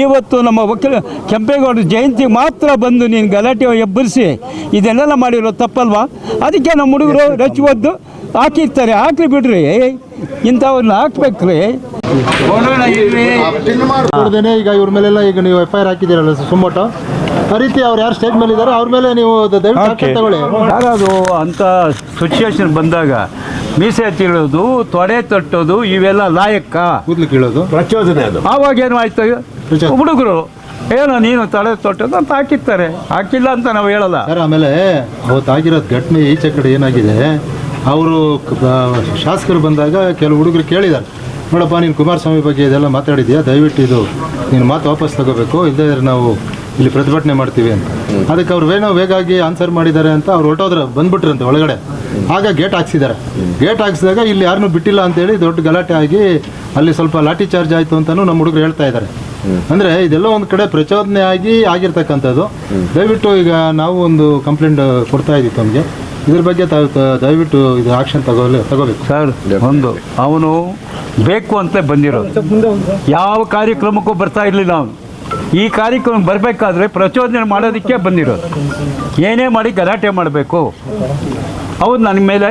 ಇವತ್ತು ನಮ್ಮ ವಕೀಲ ಕೆಂಪೇಗೌಡರ ಜಯಂತಿ ಮಾತ್ರ ಬಂದು ನೀನು ಗಲಾಟೆ ಎಬ್ಬರಿಸಿ ಇದನ್ನೆಲ್ಲ ಮಾಡಿರೋ ತಪ್ಪಲ್ವಾ? ಅದಕ್ಕೆ ನಮ್ಮ ಹುಡುಗರು ರಚ್ ಒದ್ದು ಹಾಕಿರ್ತಾರೆ, ಹಾಕಿ ಬಿಡ್ರಿ, ಇಂಥವ್ರನ್ನ ಹಾಕ್ಬೇಕ್ರಿ. ಈಗ ಇವ್ರ ಮೇಲೆಲ್ಲ ಈಗ ನೀವು FIR ಹಾಕಿದ್ದೀರಲ್ಲ ಸುಮ್ಮೋಟ, ಆ ರೀತಿ ಅವ್ರು ಯಾರು ಸ್ಟೇಜ್ ಮೇಲೆ ಇದ್ದಾರೆ ಅವ್ರ ಮೇಲೆ ನೀವು ತಗೊಳ್ಳಿ. ಯಾರಾದ್ರು ಅಂಥ ಸಿಚುವೇಶನ್ ಬಂದಾಗ ಮೀಸೆ ತಿಳೋದು, ತೊಡೆ ತಟ್ಟೋದು ಇವೆಲ್ಲ ಲಾಯಕ್ಕ ಕೂದಲು ಕೀಳೋದು ಪ್ರಚೋದನೆ. ಅದು ಆವಾಗ ಏನು ಆಯ್ತು, ಹುಡುಗರು ಏನೋ ನೀನು ತಡೆ ತೊಟ್ಟೋದು ಅಂತ ಹಾಕಿರ್ತಾರೆ, ಹಾಕಿಲ್ಲ ಅಂತ ನಾವು ಹೇಳಲ್ಲ ಸರ್. ಆಮೇಲೆ ಅವತ್ತು ಆಗಿರೋದು ಘಟನೆ ಈಚೆ ಕಡೆ ಏನಾಗಿದೆ, ಅವರು ಶಾಸಕರು ಬಂದಾಗ ಕೆಲವು ಹುಡುಗರು ಕೇಳಿದ್ದಾರೆ, ನೋಡಪ್ಪ ನೀನು ಕುಮಾರಸ್ವಾಮಿ ಬಗ್ಗೆ ಇದೆಲ್ಲ ಮಾತಾಡಿದ್ಯಾ, ದಯವಿಟ್ಟು ಇದು ನೀನು ಮಾತು ವಾಪಸ್ ತಗೋಬೇಕು, ಇಲ್ಲದೇ ನಾವು ಇಲ್ಲಿ ಪ್ರತಿಭಟನೆ ಮಾಡ್ತೀವಿ ಅಂತ. ಅದಕ್ಕೆ ಅವ್ರು ವೇಗಾಗಿ ಆನ್ಸರ್ ಮಾಡಿದ್ದಾರೆ ಅಂತ ಅವ್ರು ಹೊರಟೋದ್ರೆ ಬಂದ್ಬಿಟ್ರಂತೆ ಒಳಗಡೆ. ಆಗ ಗೇಟ್ ಹಾಕ್ಸಿದ್ದಾರೆ. ಗೇಟ್ ಹಾಕ್ಸಿದಾಗ ಇಲ್ಲಿ ಯಾರನ್ನೂ ಬಿಟ್ಟಿಲ್ಲ ಅಂತೇಳಿ ದೊಡ್ಡ ಗಲಾಟೆ ಆಗಿ ಅಲ್ಲಿ ಸ್ವಲ್ಪ ಲಾಠಿ ಚಾರ್ಜ್ ಆಯಿತು ಅಂತಲೂ ನಮ್ಮ ಹುಡುಗರು ಹೇಳ್ತಾ ಇದ್ದಾರೆ. ಅಂದರೆ ಇದೆಲ್ಲ ಒಂದು ಕಡೆ ಪ್ರಚೋದನೆ ಆಗಿ ಆಗಿರ್ತಕ್ಕಂಥದ್ದು. ದಯವಿಟ್ಟು ಈಗ ನಾವು ಒಂದು ಕಂಪ್ಲೇಂಟ್ ಕೊಡ್ತಾ ಇದ್ದೀವಿ ತಮಗೆ, ಇದ್ರ ಬಗ್ಗೆ ದಯವಿಟ್ಟು ಇದು ಆಕ್ಷನ್ ತಗೋಬೇಕು ಸರ್. ಒಂದು ಅವನು ಬೇಕು ಅಂತ ಬಂದಿರೋದು, ಯಾವ ಕಾರ್ಯಕ್ರಮಕ್ಕೂ ಬರ್ತಾ ಇರಲಿಲ್ಲ ಅವನು. ಈ ಕಾರ್ಯಕ್ರಮ ಬರಬೇಕಾದ್ರೆ ಪ್ರಚೋದನೆ ಮಾಡೋದಕ್ಕೆ ಬಂದಿರೋದು. ಏನೇ ಮಾಡಿ ಗಲಾಟೆ ಮಾಡಬೇಕು, ಅವ್ರು ನನ್ನ ಮೇಲೆ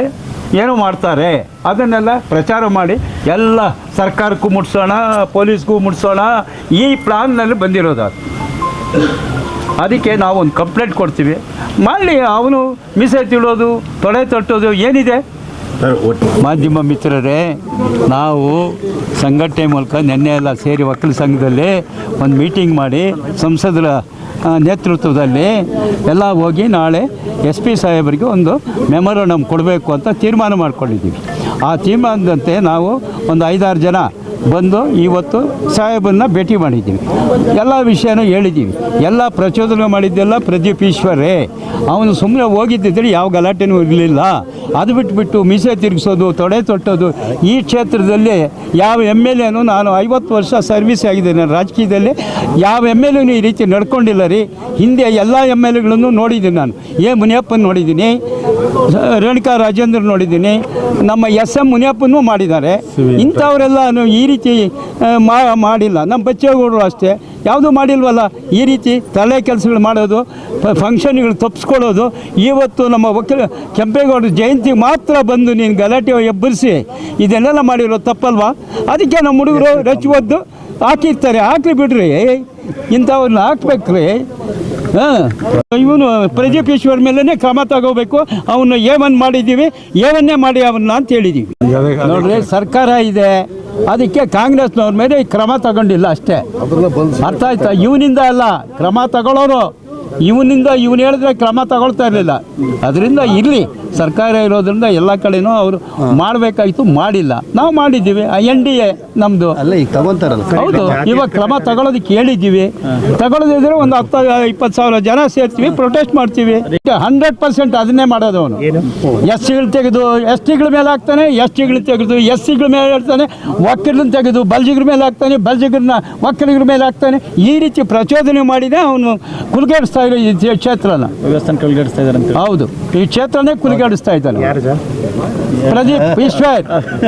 ಏನೋ ಮಾಡ್ತಾರೆ, ಅದನ್ನೆಲ್ಲ ಪ್ರಚಾರ ಮಾಡಿ ಎಲ್ಲ ಸರ್ಕಾರಕ್ಕೂ ಮುಟ್ಸೋಣ, ಪೊಲೀಸ್ಗೂ ಮುಟ್ಸೋಣ, ಈ ಪ್ಲಾನ್ನಲ್ಲಿ ಬಂದಿರೋದು ಅದು. ಅದಕ್ಕೆ ನಾವು ಒಂದು ಕಂಪ್ಲೇಂಟ್ ಕೊಡ್ತೀವಿ, ಮಾಡಲಿ. ಅವನು ಮೀಸೆ ತಿಳೋದು, ತೊಡೆ ತಟ್ಟೋದು ಏನಿದೆ. ಮಾಧ್ಯಮ ಮಿತ್ರರೇ, ನಾವು ಸಂಘಟನೆ ಮೂಲಕ ನಿನ್ನೆ ಎಲ್ಲ ಸೇರಿ ವಕೀಲ ಸಂಘದಲ್ಲಿ ಒಂದು ಮೀಟಿಂಗ್ ಮಾಡಿ ಸಂಸದರ ನೇತೃತ್ವದಲ್ಲಿ ಎಲ್ಲ ಹೋಗಿ ನಾಳೆ SP ಸಾಹೇಬರಿಗೆ ಒಂದು ಮೆಮೊರಂಡಮ್ ಕೊಡಬೇಕು ಅಂತ ತೀರ್ಮಾನ ಮಾಡ್ಕೊಂಡಿದ್ದೀವಿ. ಆ ತೀರ್ಮಾನದಂತೆ ನಾವು ಒಂದು 5-6 ಜನ ಬಂದು ಇವತ್ತು ಸಾಹೇಬನ್ನ ಭೇಟಿ ಮಾಡಿದ್ದೀವಿ. ಎಲ್ಲ ವಿಷಯನೂ ಹೇಳಿದ್ದೀವಿ. ಎಲ್ಲ ಪ್ರಚೋದನೆ ಮಾಡಿದ್ದೆಲ್ಲ ಪ್ರದೀಪ್ ಈಶ್ವರೇ. ಅವನು ಸುಮ್ಮನೆ ಹೋಗಿದ್ದಿದ್ರೆ ಯಾವ ಗಲಾಟೆನೂ ಇರಲಿಲ್ಲ. ಅದು ಬಿಟ್ಬಿಟ್ಟು ಮೀಸೆ ತಿರುಗಿಸೋದು, ತೊಡೆ ತೊಟ್ಟೋದು, ಈ ಕ್ಷೇತ್ರದಲ್ಲಿ ಯಾವ MLAನೂ, ನಾನು 50 ವರ್ಷ ಸರ್ವಿಸ್ ಆಗಿದ್ದೇನೆ ರಾಜಕೀಯದಲ್ಲಿ, ಯಾವ MLAನೂ ಈ ರೀತಿ ನಡ್ಕೊಂಡಿಲ್ಲ ರೀ. ಹಿಂದೆ ಎಲ್ಲ MLAಗಳನ್ನು ನೋಡಿದ್ದೀನಿ ನಾನು. ಮುನಿಯಪ್ಪನ ನೋಡಿದ್ದೀನಿ, ರೇಣುಕಾ ರಾಜೇಂದ್ರ ನೋಡಿದ್ದೀನಿ, ನಮ್ಮ SM ಮುನಿಯಪ್ಪನೂ ಮಾಡಿದ್ದಾರೆ. ಇಂಥವರೆಲ್ಲ ಈ ರೀತಿ ಮಾಡಿಲ್ಲ. ನಮ್ಮ ಬಚ್ಚೇಗೌಡರು ಅಷ್ಟೇ ಯಾವುದೂ ಮಾಡಿಲ್ವಲ್ಲ. ಈ ರೀತಿ ತಲೆ ಕೆಲಸಗಳು ಮಾಡೋದು, ಫಂಕ್ಷನ್ಗಳು ತಪ್ಪಿಸ್ಕೊಳ್ಳೋದು. ಇವತ್ತು ನಮ್ಮ ವಕೀಲ ಕೆಂಪೇಗೌಡರ ಜಯಂತಿ ಮಾತ್ರ ಬಂದು ನೀನು ಗಲಾಟೆ ಎಬ್ಬರಿಸಿ ಇದನ್ನೆಲ್ಲ ಮಾಡಿರೋ ತಪ್ಪಲ್ವಾ? ಅದಕ್ಕೆ ನಮ್ಮ ಹುಡುಗರು ರಚ್ ಒದ್ದು ಹಾಕಿರ್ತಾರೆ, ಹಾಕಿ ಬಿಡ್ರಿ, ಇಂಥವ್ರನ್ನ ಹಾಕ್ಬೇಕ್ರಿ. ಇವನು ಪ್ರದೀಪ್ ಈಶ್ವರ್ ಮೇಲೇ ಕ್ರಮ ತಗೋಬೇಕು. ಅವನು ಏವನ್ ಮಾಡಿದ್ದೀವಿ, ಏವನ್ನೇ ಮಾಡಿ ಅವನ್ನ ಅಂತ ಹೇಳಿದ್ದೀವಿ. ನೋಡ್ರಿ, ಸರ್ಕಾರ ಇದೆ, ಅದಕ್ಕೆ ಕಾಂಗ್ರೆಸ್ನವ್ರ ಮೇಲೆ ಕ್ರಮ ತಗೊಂಡಿಲ್ಲ ಅಷ್ಟೇ. ಅರ್ಥ ಆಯ್ತಾ? ಇವನಿಂದ ಅಲ್ಲ ಕ್ರಮ ತಗೊಳ್ಳೋರು, ಇವನಿಂದ ಇವನು ಹೇಳಿದ್ರೆ ಕ್ರಮ ತಗೊಳ್ತಾ ಇರಲಿಲ್ಲ. ಅದರಿಂದ ಇರಲಿ, ಸರ್ಕಾರ ಇರೋದ್ರಿಂದ ಎಲ್ಲ ಕಡೆನೂ ಅವರು ಮಾಡಬೇಕಾಗಿತ್ತು, ಮಾಡಿಲ್ಲ. ನಾವು ಮಾಡಿದ್ದೀವಿ. NDA ನಮ್ಮದು ಅಲ್ಲ, ಈಗ ತಗೊಂತಾರಲ್ಲ. ಹೌದು, ಇವಾಗ ಕ್ರಮ ತಗೊಳ್ಳೋದಕ್ಕೆ ಹೇಳಿದ್ದೀವಿ. ತಗೊಳ್ಳೋದಿದ್ರೆ ಒಂದು 10-20 ಸಾವಿರ ಜನ ಸೇರ್ತೀವಿ, ಪ್ರೊಟೆಸ್ಟ್ ಮಾಡ್ತೀವಿ. 100% ಅದನ್ನೇ ಮಾಡೋದು ಅವನು. SCಗಳು ತೆಗೆದು STಗಳ ಮೇಲೆ ಹಾಕ್ತಾನೆ, STಗಳು ತೆಗೆದು SCಗಳ ಮೇಲೆ ಹೇಳ್ತಾನೆ, ಒಕ್ಕಲಿನ ತೆಗೆದು ಬಲ್ಜಿಗ್ರ ಮೇಲೆ ಹಾಕ್ತಾನೆ, ಬಲ್ಜಿಗ್ರನ್ನ ಒಕ್ಕಲಿಗರ ಮೇಲೆ ಹಾಕ್ತಾನೆ. ಈ ರೀತಿ ಪ್ರಚೋದನೆ ಮಾಡಿದೆ ಅವನು. ಕುಲ್ಗೇಡಿಸ್ತಾ ಇರೋ ಈ ಕ್ಷೇತ್ರನ ವ್ಯವಸ್ಥೆ ಕುಲ್ಗೇಡಿಸ್ತಾ ಇದ್ದಾರೆ ಅಂತ. ಹೌದು, ಈ ಕ್ಷೇತ್ರನೇ ಕುಲ್ಗೇಡಿಸ್ತಾ ಇದ್ದಾನೆ ಪ್ರದೀಪ್ ಈಶ್ವರ್.